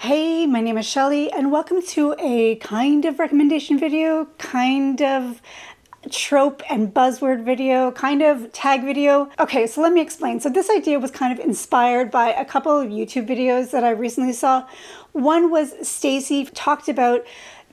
Hey, my name is Shelly, and welcome to a kind of recommendation video, kind of trope and buzzword video, kind of tag video. Okay, so let me explain. So this idea was kind of inspired by a couple of YouTube videos that I recently saw. One was Stacy talked about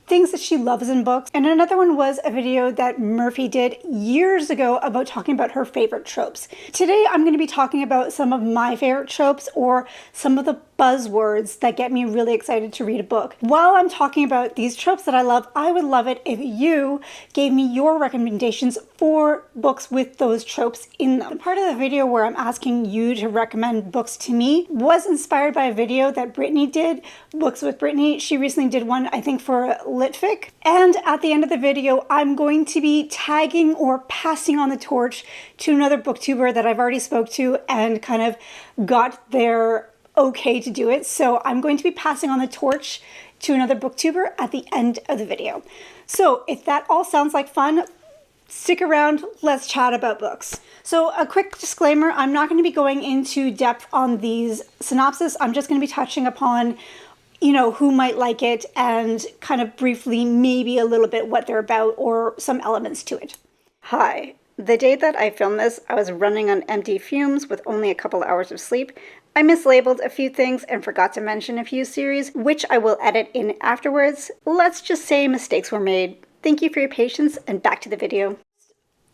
things that she loves in books, and another one was a video that Murphy did years ago about talking about her favorite tropes. Today I'm going to be talking about some of my favorite tropes, or some of the buzzwords that get me really excited to read a book. While I'm talking about these tropes that I love, I would love it if you gave me your recommendations for books with those tropes in them. The part of the video where I'm asking you to recommend books to me was inspired by a video that Brittany did, Books with Brittany. She recently did one, I think, for Litfic. And at the end of the video, I'm going to be tagging or passing on the torch to another booktuber that I've already spoke to and kind of got their okay to do it. So I'm going to be passing on the torch to another booktuber at the end of the video. So if that all sounds like fun, stick around, let's chat about books. So a quick disclaimer, I'm not going to be going into depth on these synopses. I'm just going to be touching upon, you know, who might like it and kind of briefly maybe a little bit what they're about or some elements to it. Hi. The day that I filmed this, I was running on empty fumes with only a couple hours of sleep. I mislabeled a few things and forgot to mention a few series, which I will edit in afterwards. Let's just say mistakes were made. Thank you for your patience, and back to the video.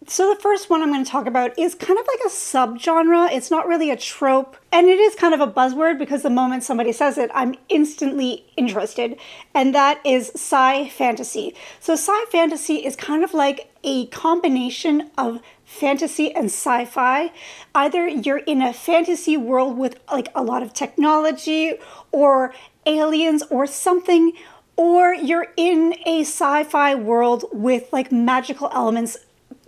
So the first one I'm going to talk about is kind of like a subgenre. It's not really a trope, and it is kind of a buzzword because the moment somebody says it, I'm instantly interested, and that is sci-fantasy. So sci-fantasy is kind of like a combination of fantasy and sci-fi. Either you're in a fantasy world with like a lot of technology or aliens or something, or you're in a sci-fi world with like magical elements.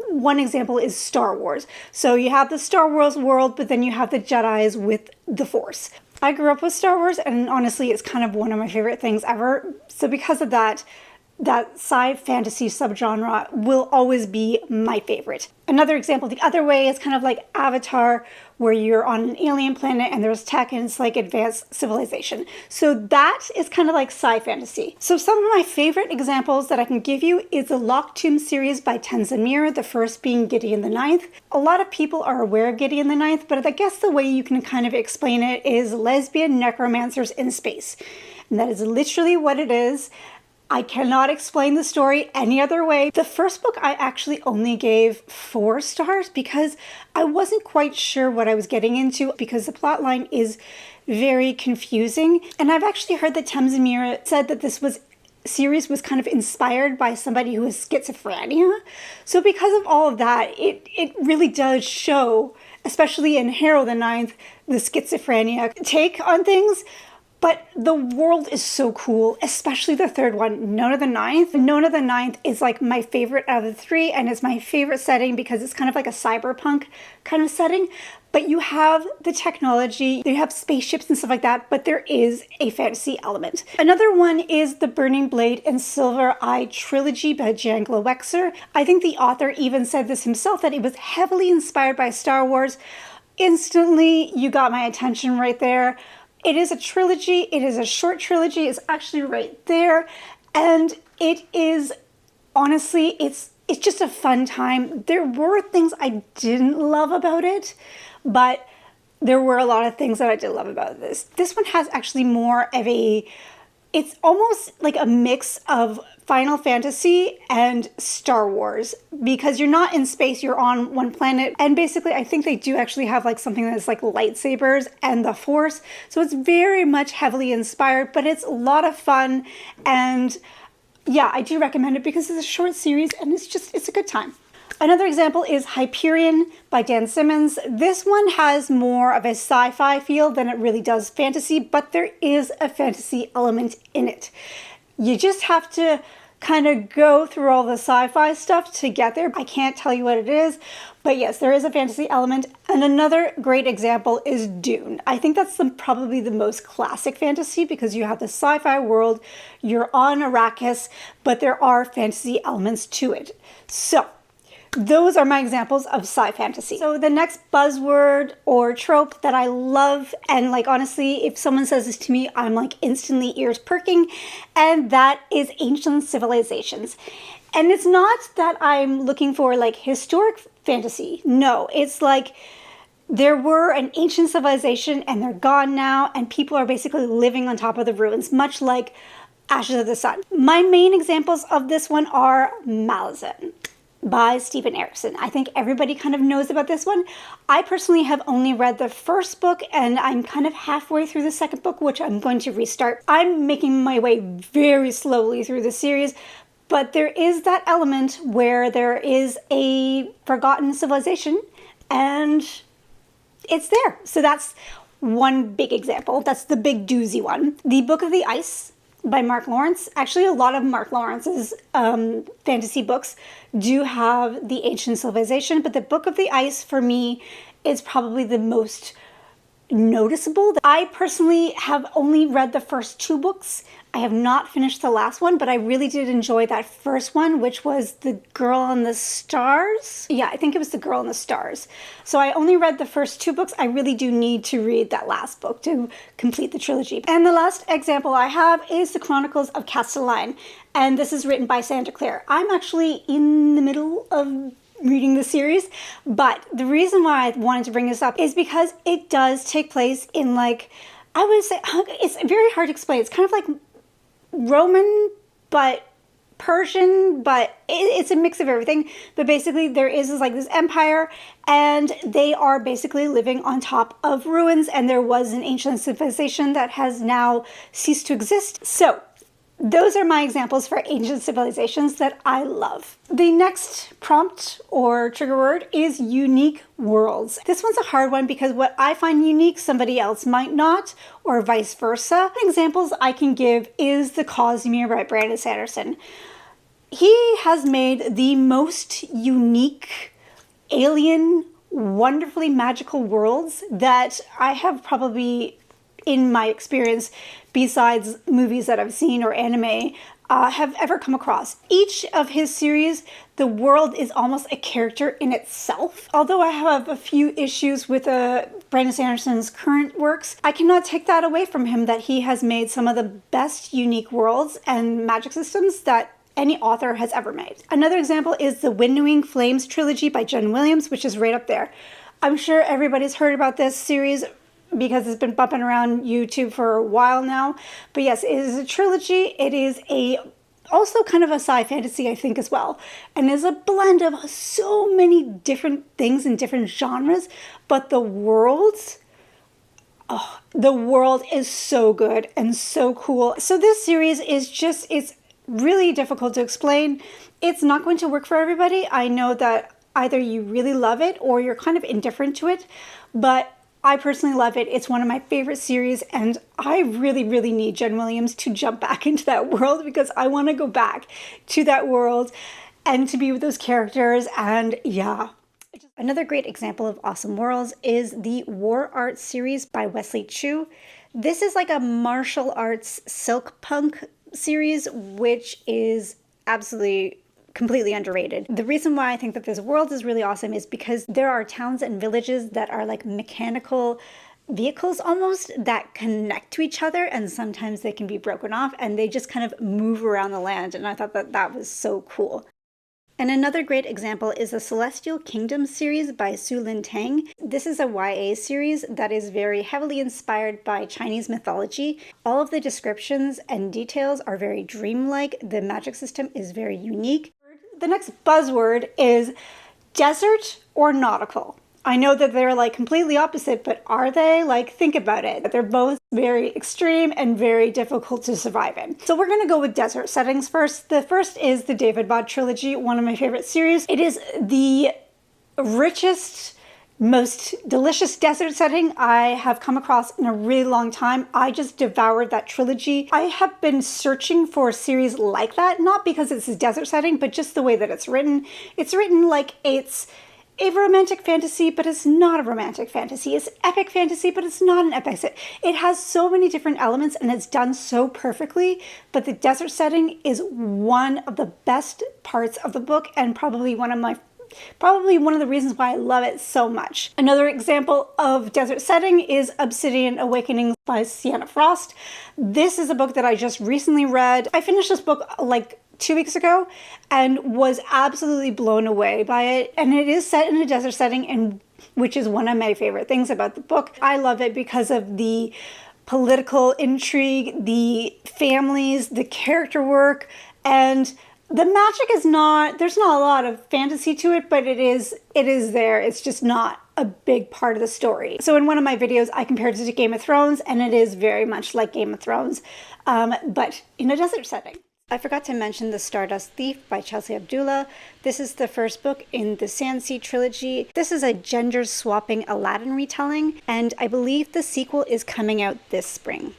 One example is Star Wars. So you have the Star Wars world, but then you have the Jedis with the Force. I grew up with Star Wars, and honestly, it's kind of one of my favorite things ever. So because of that, that sci-fantasy subgenre will always be my favorite. Another example the other way is kind of like Avatar, where you're on an alien planet and there's tech and it's like advanced civilization. So that is kind of like sci-fantasy. So some of my favorite examples that I can give you is the Locked Tomb series by Tenzin Mir, the first being Gideon the Ninth. A lot of people are aware of Gideon the Ninth, but I guess the way you can kind of explain it is lesbian necromancers in space. And that is literally what it is. I cannot explain the story any other way. The first book I actually only gave 4 stars because I wasn't quite sure what I was getting into because the plotline is very confusing. And I've actually heard that Tenzin Mir said that this series was kind of inspired by somebody who has schizophrenia. So because of all of that, it really does show, especially in Harold the Ninth, the schizophrenia take on things. But the world is so cool, especially the third one, Nona the Ninth. Nona the Ninth is like my favorite out of the 3, and it's my favorite setting because it's kind of like a cyberpunk kind of setting. But you have the technology, you have spaceships and stuff like that, but there is a fantasy element. Another one is the Burning Blade and Silver Eye trilogy by Jan Glowexer. I think the author even said this himself, that it was heavily inspired by Star Wars. Instantly, you got my attention right there. It is a trilogy. It is a short trilogy. It's actually right there. And it is, honestly, it's just a fun time. There were things I didn't love about it, but there were a lot of things that I did love about this. This one has actually more of it's almost like a mix of Final Fantasy and Star Wars, because you're not in space, you're on one planet, and basically I think they do actually have like something that's like lightsabers and the Force, so it's very much heavily inspired, but it's a lot of fun, and yeah, I do recommend it because it's a short series and it's a good time. Another example is Hyperion by Dan Simmons. This one has more of a sci-fi feel than it really does fantasy, but there is a fantasy element in it. You just have to kind of go through all the sci-fi stuff to get there. I can't tell you what it is, but yes, there is a fantasy element. And another great example is Dune. I think that's probably the most classic fantasy because you have the sci-fi world, you're on Arrakis, but there are fantasy elements to it. So those are my examples of sci-fantasy. So the next buzzword or trope that I love, and like honestly, if someone says this to me, I'm like instantly ears perking, and that is ancient civilizations. And it's not that I'm looking for like historic fantasy. No, it's like there were an ancient civilization and they're gone now, and people are basically living on top of the ruins, much like Ashes of the Sun. My main examples of this one are Malazan by Stephen Erickson. I think everybody kind of knows about this one. I personally have only read the first book, and I'm kind of halfway through the second book, which I'm going to restart. I'm making my way very slowly through the series, but there is that element where there is a forgotten civilization and it's there. So that's one big example. That's the big doozy one. The Book of the Ice by Mark Lawrence. Actually, a lot of Mark Lawrence's fantasy books do have the ancient civilization, but the Book of the Ice for me is probably the most noticeable. I personally have only read the first two books. I have not finished the last one, but I really did enjoy that first one, which was The Girl on the Stars. Yeah, I think it was The Girl on the Stars. So I only read the first two books. I really do need to read that last book to complete the trilogy. And the last example I have is The Chronicles of Castelline, and this is written by Sandra Clare. I'm actually in the middle of reading the series, but the reason why I wanted to bring this up is because it does take place in, like, I would say, it's very hard to explain. It's kind of like Roman, but Persian, but it's a mix of everything. But basically there is like this empire, and they are basically living on top of ruins, and there was an ancient civilization that has now ceased to exist. So those are my examples for ancient civilizations that I love. The next prompt or trigger word is unique worlds. This one's a hard one because what I find unique, somebody else might not, or vice versa. Examples I can give is The Cosmere by Brandon Sanderson. He has made the most unique, alien, wonderfully magical worlds that I have probably, in my experience, besides movies that I've seen or anime, have ever come across. Each of his series, the world is almost a character in itself. Although I have a few issues with Brandon Sanderson's current works, I cannot take that away from him that he has made some of the best unique worlds and magic systems that any author has ever made. Another example is the Winnowing Flames trilogy by Jen Williams, which is right up there. I'm sure everybody's heard about this series because it's been bumping around YouTube for a while now. But yes, it is a trilogy. It is also kind of a sci-fantasy, I think, as well. And is a blend of so many different things in different genres. But the world is so good and so cool. So this series is just, it's really difficult to explain. It's not going to work for everybody. I know that either you really love it or you're kind of indifferent to it. But I personally love it. It's one of my favorite series, and I really, really need Jen Williams to jump back into that world because I want to go back to that world and to be with those characters. And yeah. Another great example of awesome worlds is the War Art series by Wesley Chu. This is like a martial arts silk punk series, which is absolutely completely underrated. The reason why I think that this world is really awesome is because there are towns and villages that are like mechanical vehicles almost that connect to each other, and sometimes they can be broken off and they just kind of move around the land, and I thought that that was so cool. And another great example is the Celestial Kingdom series by Su Lin Tang. This is a YA series that is very heavily inspired by Chinese mythology. All of the descriptions and details are very dreamlike. The magic system is very unique. The next buzzword is desert or nautical. I know that they're like completely opposite, but are they? Like, think about it. They're both very extreme and very difficult to survive in. So we're gonna go with desert settings first. The first is the David Bode trilogy, one of my favorite series. It is the richest, most delicious desert setting I have come across in a really long time. I just devoured that trilogy. I have been searching for a series like that, not because it's a desert setting, but just the way that it's written. It's written like it's a romantic fantasy, but it's not a romantic fantasy. It's epic fantasy, but it's not an epic. It has so many different elements and it's done so perfectly, but the desert setting is one of the best parts of the book and probably one of my probably one of the reasons why I love it so much. Another example of desert setting is Obsidian Awakenings by Sienna Frost. This is a book that I just recently read. I finished this book like 2 weeks ago and was absolutely blown away by it. And it is set in a desert setting, and which is one of my favorite things about the book. I love it because of the political intrigue, the families, the character work, and the magic is not, there's not a lot of fantasy to it, but it is there. It's just not a big part of the story. So in one of my videos, I compared it to Game of Thrones, and it is very much like Game of Thrones, but in a desert setting. I forgot to mention The Stardust Thief by Chelsea Abdullah. This is the first book in the Sandsea trilogy. This is a gender-swapping Aladdin retelling, and I believe the sequel is coming out this spring.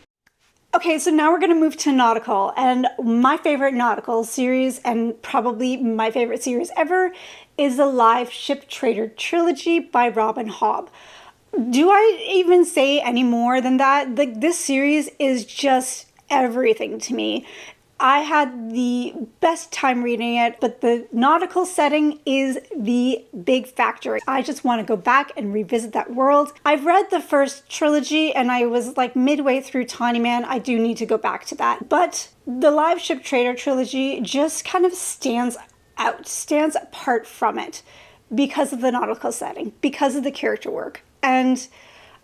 Okay, so now we're going to move to Nautical, and my favorite Nautical series, and probably my favorite series ever, is the Live Ship Trader trilogy by Robin Hobb. Do I even say any more than that? This series is just everything to me. I had the best time reading it, but the nautical setting is the big factor. I just want to go back and revisit that world. I've read the first trilogy and I was like midway through Tawny Man. I do need to go back to that. But the Live Ship Trader trilogy just kind of stands apart from it because of the nautical setting, because of the character work. And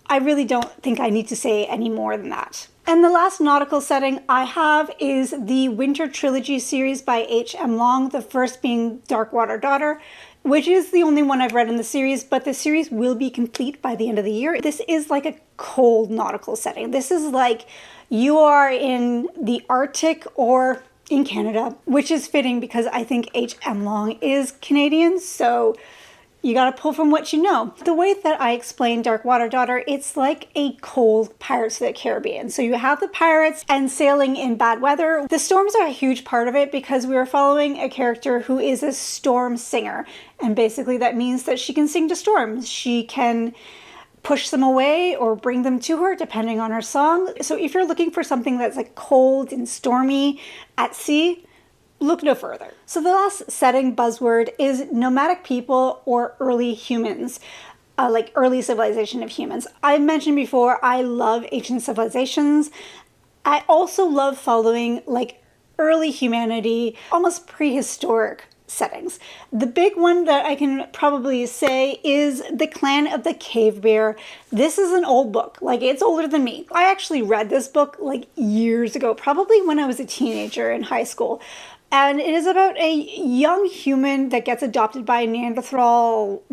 I really don't think I need to say any more than that. And the last nautical setting I have is the Winter Trilogy series by H.M. Long, the first being Darkwater Daughter, which is the only one I've read in the series, but the series will be complete by the end of the year. This is like a cold nautical setting. This is like you are in the Arctic or in Canada, which is fitting because I think H.M. Long is Canadian, so you gotta pull from what you know. The way that I explain Darkwater Daughter, it's like a cold Pirates of the Caribbean. So you have the pirates and sailing in bad weather. The storms are a huge part of it because we are following a character who is a storm singer. And basically that means that she can sing to storms. She can push them away or bring them to her depending on her song. So if you're looking for something that's like cold and stormy at sea, look no further. So the last setting buzzword is nomadic people or early humans, like early civilization of humans. I mentioned before, I love ancient civilizations. I also love following like early humanity, almost prehistoric settings. The big one that I can probably say is The Clan of the Cave Bear. This is an old book, like it's older than me. I actually read this book like years ago, probably when I was a teenager in high school. And it is about a young human that gets adopted by a Neanderthal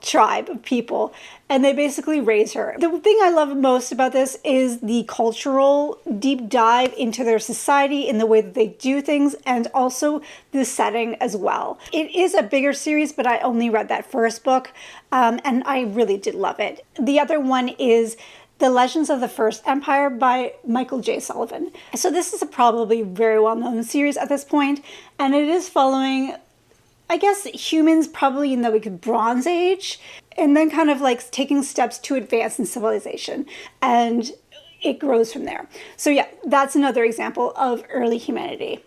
tribe of people. And they basically raise her. The thing I love most about this is the cultural deep dive into their society, in the way that they do things, and also the setting as well. It is a bigger series, but I only read that first book, and I really did love it. The other one is The Legends of the First Empire by Michael J. Sullivan. So this is a probably very well-known series at this point, and it is following, I guess, humans probably in the like Bronze Age, and then kind of like taking steps to advance in civilization, and it grows from there. So yeah, that's another example of early humanity.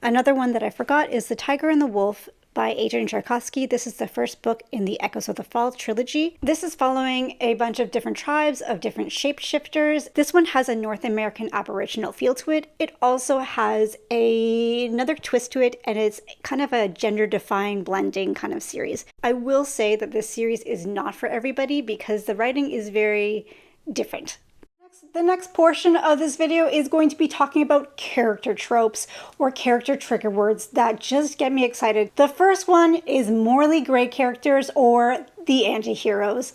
Another one that I forgot is The Tiger and the Wolf by Adrian Tchaikovsky. This is the first book in the Echoes of the Fall trilogy. This is following a bunch of different tribes of different shapeshifters. This one has a North American Aboriginal feel to it. It also has another twist to it, and it's kind of a gender-defying blending kind of series. I will say that this series is not for everybody because the writing is very different. The next portion of this video is going to be talking about character tropes or character trigger words that just get me excited. The first one is morally gray characters or the anti-heroes.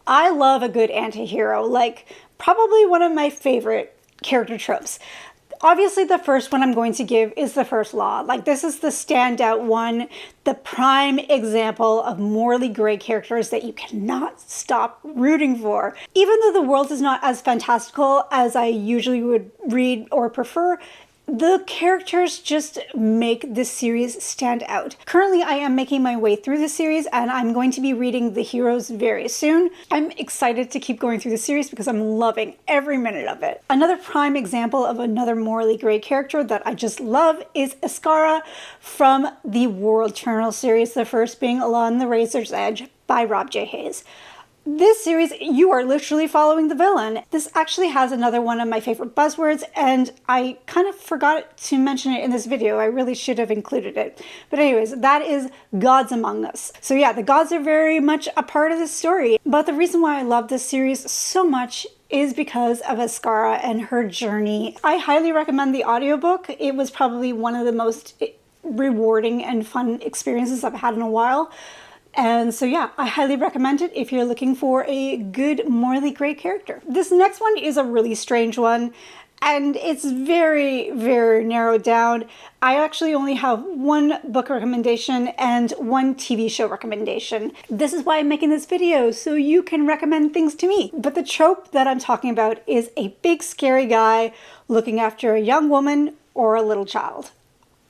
I love a good anti-hero, like probably one of my favorite character tropes. Obviously, the first one I'm going to give is the First Law. Like, this is the standout one, the prime example of morally gray characters that you cannot stop rooting for. Even though the world is not as fantastical as I usually would read or prefer, The characters just make this series stand out. Currently, I am making my way through the series and I'm going to be reading The Heroes very soon. I'm excited to keep going through the series because I'm loving every minute of it. Another prime example of another morally gray character that I just love is Iskara from the World Journal series, the first being Along the Razor's Edge by Rob J. Hayes. This series, you are literally following the villain. This actually has another one of my favorite buzzwords, and I kind of forgot to mention it in this video. I really should have included it. But anyways, that is gods among us. So yeah, the gods are very much a part of this story. But the reason why I love this series so much is because of Iskara and her journey. I highly recommend the audiobook. It was probably one of the most rewarding and fun experiences I've had in a while. And so yeah, I highly recommend it if you're looking for a good, morally gray character. This next one is a really strange one, and it's very, very narrowed down. I actually only have one book recommendation and one TV show recommendation. This is why I'm making this video, so you can recommend things to me. But the trope that I'm talking about is a big, scary guy looking after a young woman or a little child.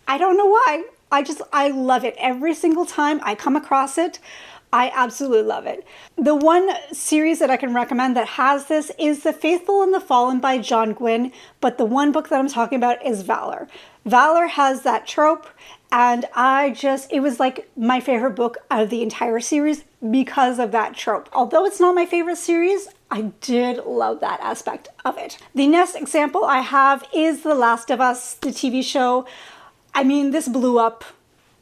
I don't know why. I love it. Every single time I come across it, I absolutely love it. The one series that I can recommend that has this is The Faithful and the Fallen by John Gwynne, but the one book that I'm talking about is Valor. Valor has that trope, and it was like my favorite book out of the entire series because of that trope. Although it's not my favorite series, I did love that aspect of it. The next example I have is The Last of Us, the TV show. I mean, this blew up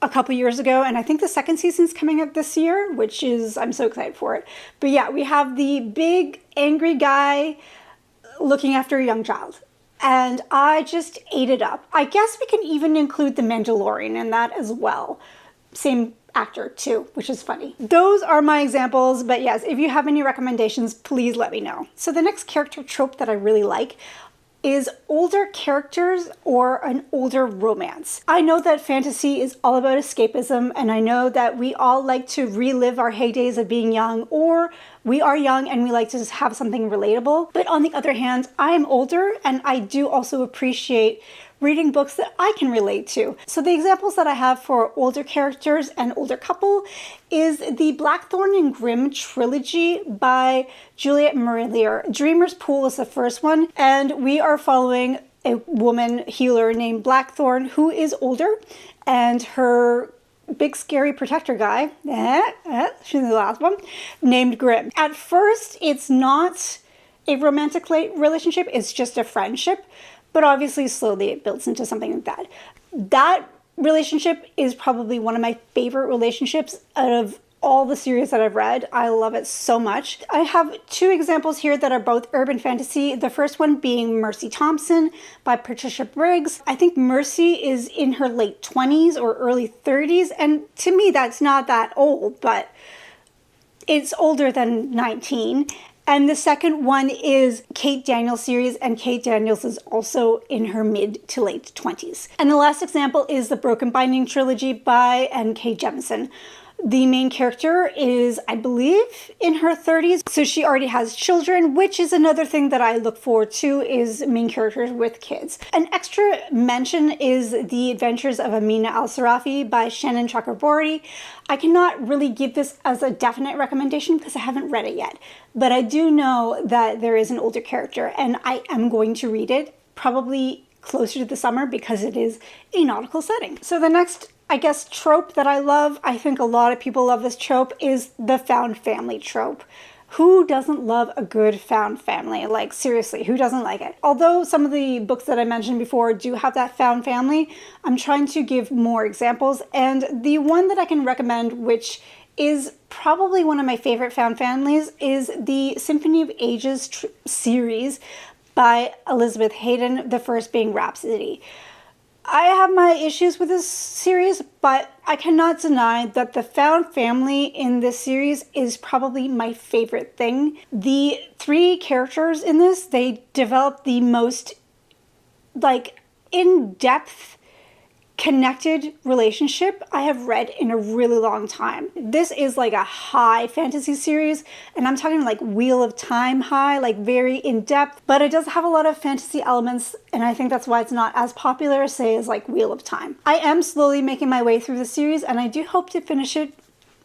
a couple years ago, and I think the second season's coming up this year, which is, I'm so excited for it. But yeah, we have the big, angry guy looking after a young child. And I just ate it up. I guess we can even include the Mandalorian in that as well. Same actor too, which is funny. Those are my examples, but yes, if you have any recommendations, please let me know. So the next character trope that I really like is older characters or an older romance. I know that fantasy is all about escapism, and I know that we all like to relive our heydays of being young, or we are young and we like to just have something relatable. But on the other hand, I am older and I do also appreciate reading books that I can relate to. So the examples that I have for older characters and older couple is the Blackthorn and Grimm trilogy by Juliet Marillier. Dreamer's Pool is the first one, and we are following a woman healer named Blackthorn who is older, and her big scary protector guy, she's the last one, named Grimm. At first, it's not a romantic relationship, it's just a friendship. But obviously, slowly it builds into something like that. That relationship is probably one of my favorite relationships out of all the series that I've read. I love it so much. I have two examples here that are both urban fantasy. The first one being Mercy Thompson by Patricia Briggs. I think Mercy is in her late 20s or early 30s. And to me, that's not that old, but it's older than 19. And the second one is Kate Daniels series, and Kate Daniels is also in her mid to late 20s. And the last example is the Broken Binding trilogy by N.K. Jemisin. The main character is, I believe, in her 30s, so she already has children, which is another thing that I look forward to, is main characters with kids. An extra mention is The Adventures of Amina Al-Sarafi by Shannon Chakraborty. I cannot really give this as a definite recommendation because I haven't read it yet, but I do know that there is an older character, and I am going to read it probably closer to the summer because it is a nautical setting. So the next, I guess, trope that I love, I think a lot of people love this trope, is the found family trope. Who doesn't love a good found family? Like, seriously, who doesn't like it? Although some of the books that I mentioned before do have that found family, I'm trying to give more examples. And the one that I can recommend, which is probably one of my favorite found families, is the Symphony of Ages series by Elizabeth Hayden, the first being Rhapsody. I have my issues with this series, but I cannot deny that the found family in this series is probably my favorite thing. The three characters in this, they develop the most, like, in-depth connected relationship I have read in a really long time. This is like a high fantasy series, and I'm talking like Wheel of Time high, like very in-depth, but it does have a lot of fantasy elements, and I think that's why it's not as popular, say, as like Wheel of Time. I am slowly making my way through the series, and I do hope to finish it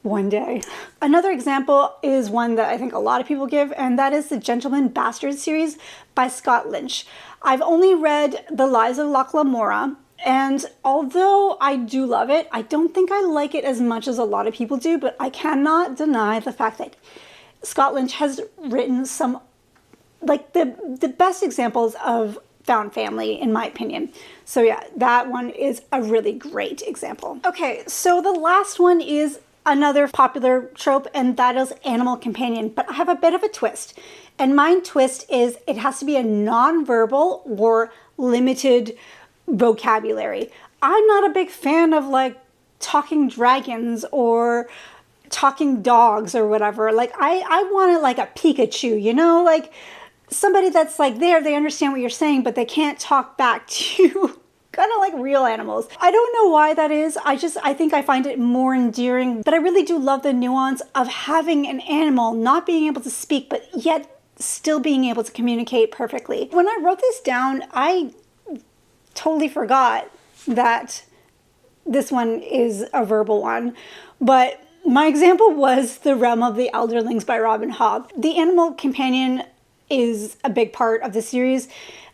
one day. Another example is one that I think a lot of people give, and that is the Gentleman Bastard series by Scott Lynch. I've only read The Lies of Locke Lamora, and although I do love it, I don't think I like it as much as a lot of people do, but I cannot deny the fact that Scott Lynch has written some, like, the best examples of found family, in my opinion. So yeah, that one is a really great example. Okay, so the last one is another popular trope, and that is animal companion, but I have a bit of a twist. And my twist is it has to be a non-verbal or limited vocabulary. I'm not a big fan of like talking dragons or talking dogs or whatever. Like I want it like a Pikachu, you know, like somebody that's like there, they understand what you're saying, but they can't talk back to you. Kind of like real animals. I don't know why that is. I think I find it more endearing, but I really do love the nuance of having an animal not being able to speak, but yet still being able to communicate perfectly. When I wrote this down, I totally forgot that this one is a verbal one, but my example was The Realm of the Elderlings by Robin Hobb. The animal companion is a big part of the series,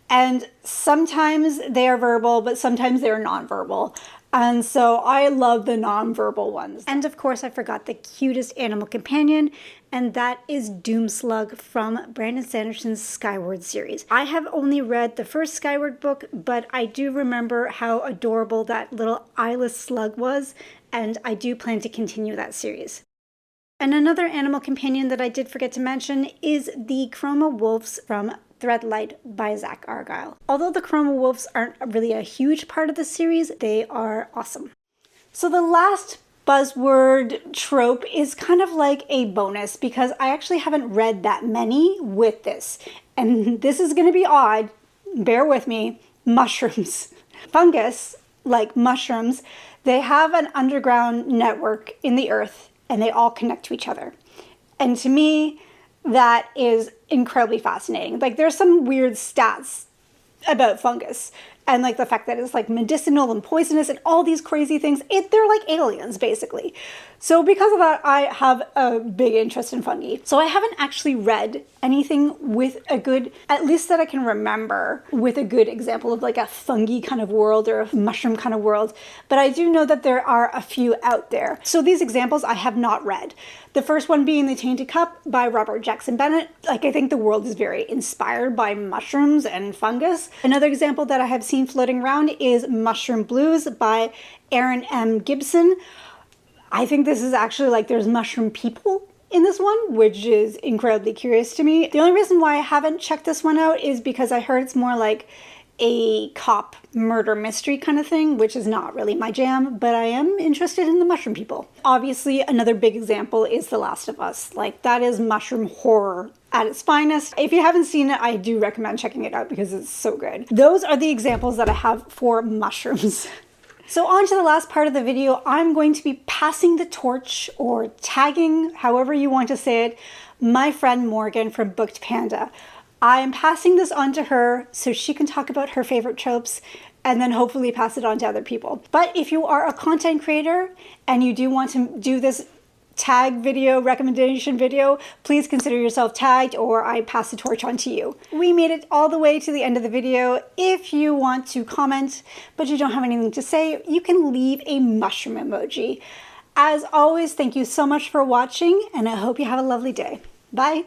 and sometimes they are verbal, but sometimes they're nonverbal. And so I love the nonverbal ones. And of course, I forgot the cutest animal companion, and that is Doomslug from Brandon Sanderson's Skyward series. I have only read the first Skyward book, but I do remember how adorable that little eyeless slug was, and I do plan to continue that series. And another animal companion that I did forget to mention is the Chroma Wolves from Threadlight by Zach Argyle. Although the Chroma Wolves aren't really a huge part of the series, they are awesome. So the last buzzword trope is kind of like a bonus because I actually haven't read that many with this. And this is going to be odd, bear with me, mushrooms. Fungus, like mushrooms, they have an underground network in the earth and they all connect to each other. And to me, that is incredibly fascinating. Like there's some weird stats about fungus and like the fact that it's like medicinal and poisonous and all these crazy things. They're like aliens basically. So because of that, I have a big interest in fungi. So I haven't actually read anything with a good, at least that I can remember, with a good example of like a fungi kind of world or a mushroom kind of world. But I do know that there are a few out there. So these examples I have not read. The first one being The Tainted Cup by Robert Jackson Bennett. Like I think the world is very inspired by mushrooms and fungus. Another example that I have seen floating around is Mushroom Blues by Aaron M. Gibson. I think this is actually like there's mushroom people in this one, which is incredibly curious to me. The only reason why I haven't checked this one out is because I heard it's more like a cop murder mystery kind of thing, which is not really my jam, but I am interested in the mushroom people. Obviously, another big example is The Last of Us. Like that is mushroom horror at its finest. If you haven't seen it, I do recommend checking it out because it's so good. Those are the examples that I have for mushrooms. So on to the last part of the video, I'm going to be passing the torch or tagging, however you want to say it, my friend Morgan from Booked Panda. I am passing this on to her so she can talk about her favorite tropes and then hopefully pass it on to other people. But if you are a content creator and you do want to do this tag video, recommendation video, please consider yourself tagged or I pass the torch on to you. We made it all the way to the end of the video. If you want to comment, but you don't have anything to say, you can leave a mushroom emoji. As always, thank you so much for watching and I hope you have a lovely day. Bye.